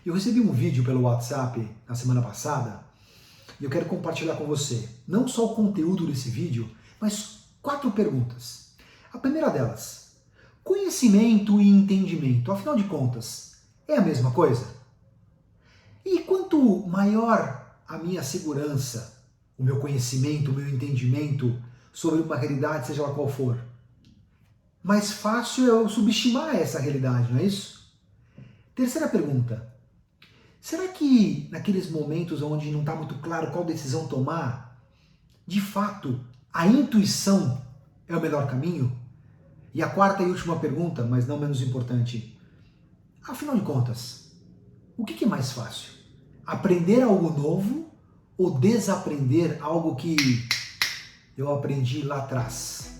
Eu recebi um vídeo pelo WhatsApp na semana passada e eu quero compartilhar com você não só o conteúdo desse vídeo, mas 4 perguntas. A primeira delas, conhecimento e entendimento, afinal de contas, é a mesma coisa? E quanto maior a minha segurança, o meu conhecimento, o meu entendimento sobre uma realidade, seja lá qual for, mais fácil é eu subestimar essa realidade, não é isso? Terceira pergunta, será que naqueles momentos onde não está muito claro qual decisão tomar, de fato, a intuição é o melhor caminho? E a quarta e última pergunta, mas não menos importante, afinal de contas, o que é mais fácil? Aprender algo novo ou desaprender algo que eu aprendi lá atrás?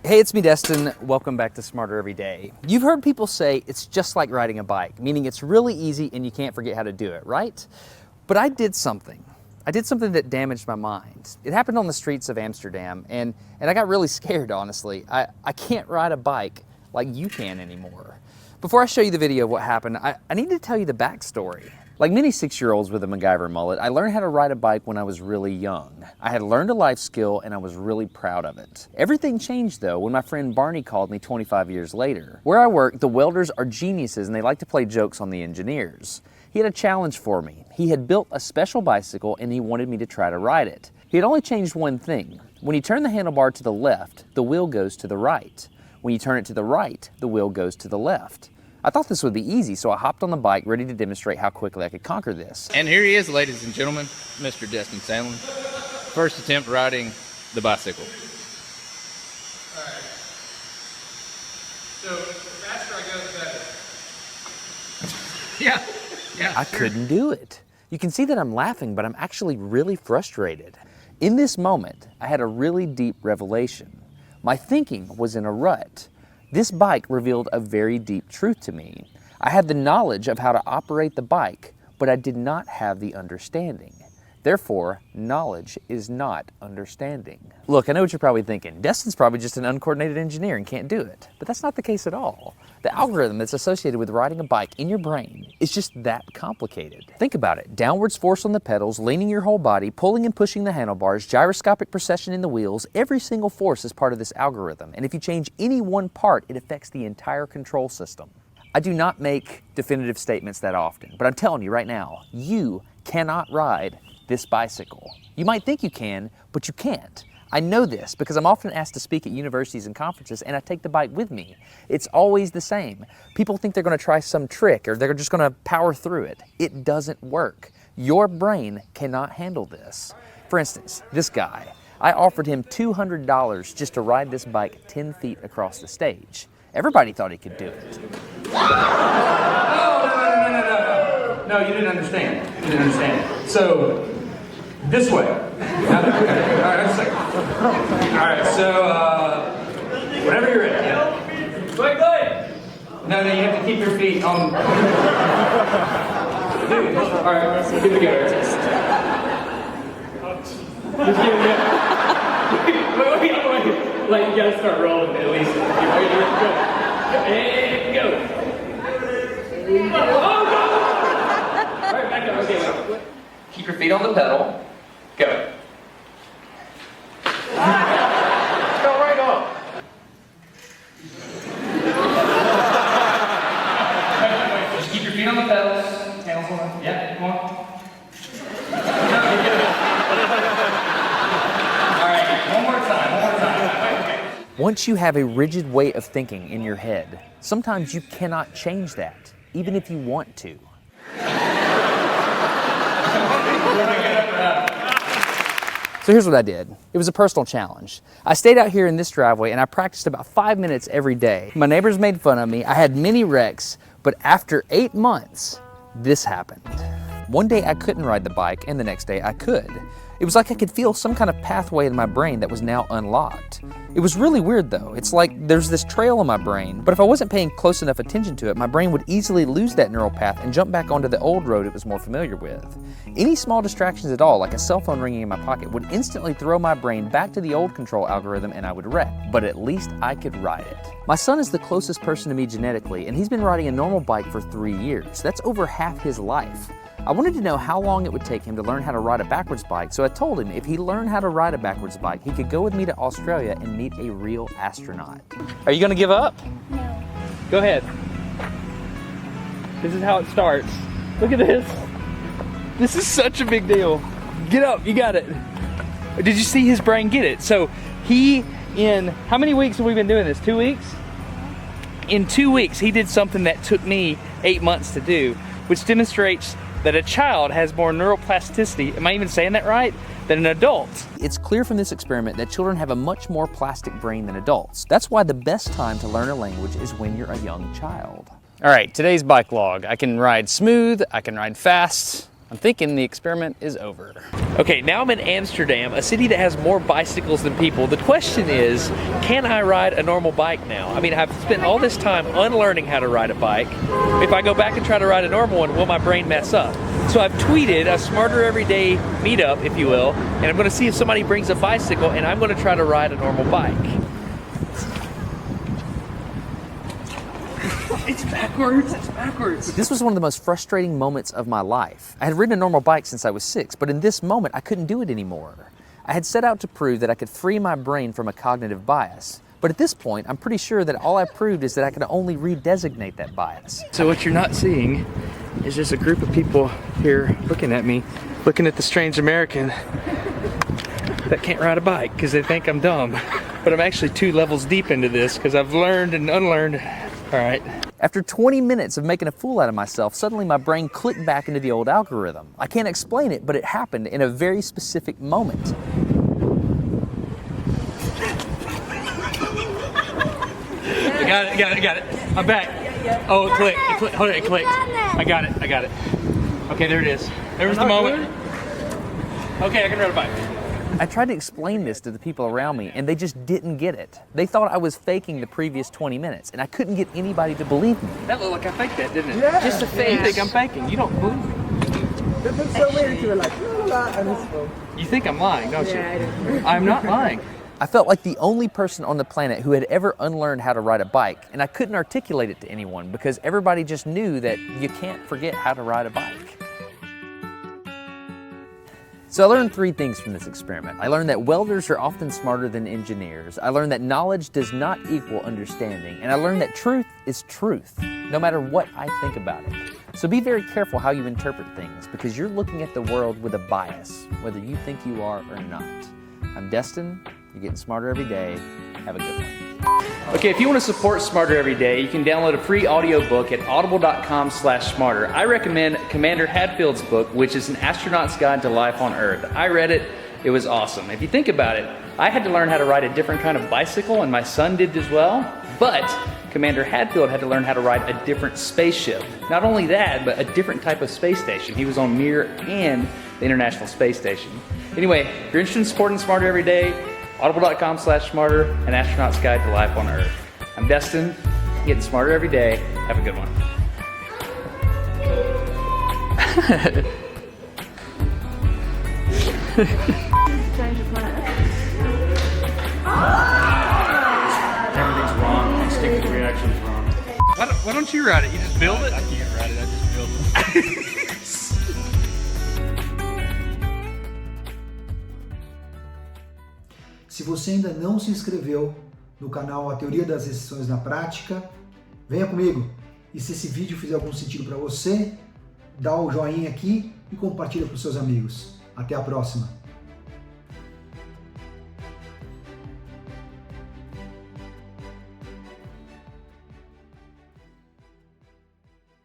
Hey, it's me, Destin. Welcome back to Smarter Every Day. You've heard people say it's just like riding a bike, meaning it's really easy and you can't forget how to do it, right? But I did something. I did something that damaged my mind. It happened on the streets of Amsterdam, and I got really scared, honestly. I can't ride a bike like you can anymore. Before I show you the video of what happened, I need to tell you the backstory. Like many 6-year-olds with a MacGyver mullet, I learned how to ride a bike when I was really young. I had learned a life skill and I was really proud of it. Everything changed though when my friend Barney called me 25 years later. Where I work, the welders are geniuses and they like to play jokes on the engineers. He had a challenge for me. He had built a special bicycle and he wanted me to try to ride it. He had only changed one thing. When you turn the handlebar to the left, the wheel goes to the right. When you turn it to the right, the wheel goes to the left. I thought this would be easy, so I hopped on the bike ready to demonstrate how quickly I could conquer this. And here he is, ladies and gentlemen, Mr. Destin Sandlin. First attempt riding the bicycle. All right. So the faster I go, the better. Yeah. I couldn't do it. You can see that I'm laughing, but I'm actually really frustrated. In this moment, I had a really deep revelation. My thinking was in a rut. This bike revealed a very deep truth to me. I had the knowledge of how to operate the bike, but I did not have the understanding. Therefore, knowledge is not understanding. Look, I know what you're probably thinking. Destin's probably just an uncoordinated engineer and can't do it. But that's not the case at all. The algorithm that's associated with riding a bike in your brain is just that complicated. Think about it. Downwards force on the pedals, leaning your whole body, pulling and pushing the handlebars, gyroscopic precession in the wheels, every single force is part of this algorithm. And if you change any one part, it affects the entire control system. I do not make definitive statements that often, but I'm telling you right now, you cannot ride this bicycle. You might think you can, but you can't. I know this because I'm often asked to speak at universities and conferences and I take the bike with me. It's always the same. People think they're going to try some trick or they're just going to power through it. It doesn't work. Your brain cannot handle this. For instance, this guy, I offered him $200 just to ride this bike 10 feet across the stage. Everybody thought he could do it. No, you didn't understand. You didn't understand. So, this way. Okay. All right, just a second. All right, so, whenever you're ready. Yeah. Go ahead. No, you have to keep your feet on. All right, here we go. Wait. Like, you gotta start rolling at least. Go. And go. Oh, go! All right, back up. Okay, wait. Keep your feet on the pedal. Go. Go right on. Just keep your feet on the pedals. Hands on. Yeah, come on. All right, one more time. Okay. Once you have a rigid way of thinking in your head, sometimes you cannot change that, even if you want to. So here's what I did. It was a personal challenge. I stayed out here in this driveway and I practiced about 5 minutes every day. My neighbors made fun of me. I had many wrecks, but after 8 months, this happened. One day I couldn't ride the bike and the next day I could. It was like I could feel some kind of pathway in my brain that was now unlocked. It was really weird though. It's like there's this trail in my brain, but if I wasn't paying close enough attention to it, my brain would easily lose that neural path and jump back onto the old road it was more familiar with. Any small distractions at all, like a cell phone ringing in my pocket, would instantly throw my brain back to the old control algorithm and I would wreck. But at least I could ride it. My son is the closest person to me genetically, and he's been riding a normal bike for 3 years. That's over half his life. I wanted to know how long it would take him to learn how to ride a backwards bike, so I told him if he learned how to ride a backwards bike, he could go with me to Australia and meet a real astronaut. Are you gonna give up? No. Go ahead. This is how it starts. Look at this. This is such a big deal. Get up, you got it. Did you see his brain get it? So in how many weeks have we been doing this? 2 weeks? In 2 weeks, he did something that took me 8 months to do, which demonstrates that a child has more neuroplasticity, am I even saying that right, than an adult. It's clear from this experiment that children have a much more plastic brain than adults. That's why the best time to learn a language is when you're a young child. All right, today's bike log. I can ride smooth, I can ride fast. I'm thinking the experiment is over. Okay, now I'm in Amsterdam, a city that has more bicycles than people. The question is, can I ride a normal bike now? I mean, I've spent all this time unlearning how to ride a bike. If I go back and try to ride a normal one, will my brain mess up? So I've tweeted a Smarter Everyday meetup, if you will, and I'm gonna see if somebody brings a bicycle and I'm gonna try to ride a normal bike. It's backwards, it's backwards. This was one of the most frustrating moments of my life. I had ridden a normal bike since I was 6, but in this moment, I couldn't do it anymore. I had set out to prove that I could free my brain from a cognitive bias. But at this point, I'm pretty sure that all I proved is that I could only redesignate that bias. So what you're not seeing is just a group of people here looking at me, looking at the strange American that can't ride a bike because they think I'm dumb. But I'm actually 2 levels deep into this because I've learned and unlearned. All right. After 20 minutes of making a fool out of myself, suddenly my brain clicked back into the old algorithm. I can't explain it, but it happened in a very specific moment. I got it. I'm back. Oh, it clicked. Hold it, it clicked. I got it. Okay, there it is. There was the moment. Okay, I can ride a bike. I tried to explain this to the people around me, and they just didn't get it. They thought I was faking the previous 20 minutes, and I couldn't get anybody to believe me. That looked like I faked that, didn't it? Yeah. Just a fake. You think I'm faking. You don't believe me. It looks so weird. You were like, and it's You think I'm lying, don't you? Yeah, I do. I'm not lying. I felt like the only person on the planet who had ever unlearned how to ride a bike, and I couldn't articulate it to anyone because everybody just knew that you can't forget how to ride a bike. So I learned 3 things from this experiment. I learned that welders are often smarter than engineers. I learned that knowledge does not equal understanding. And I learned that truth is truth, no matter what I think about it. So be very careful how you interpret things because you're looking at the world with a bias, whether you think you are or not. I'm Destin. You're getting smarter every day. Have a good one. Okay, if you want to support Smarter Every Day, you can download a free audiobook at audible.com/smarter. I recommend Commander Hadfield's book, which is An Astronaut's Guide to Life on Earth. I read it. It was awesome. If you think about it, I had to learn how to ride a different kind of bicycle, and my son did as well. But Commander Hadfield had to learn how to ride a different spaceship. Not only that, but a different type of space station. He was on Mir and the International Space Station. Anyway, if you're interested in supporting Smarter Every Day, audible.com/smarter, An Astronaut's Guide to Life on Earth. I'm Destin, getting smarter every day. Have a good one. Change your plan. Everything's wrong. Instinct reaction's wrong. Why don't you ride it? You just build it? I can't ride it. I just built it. Se você ainda não se inscreveu no canal A Teoria das Restrições na Prática, venha comigo. E se esse vídeo fizer algum sentido para você, dá o joinha aqui e compartilha com seus amigos. Até a próxima!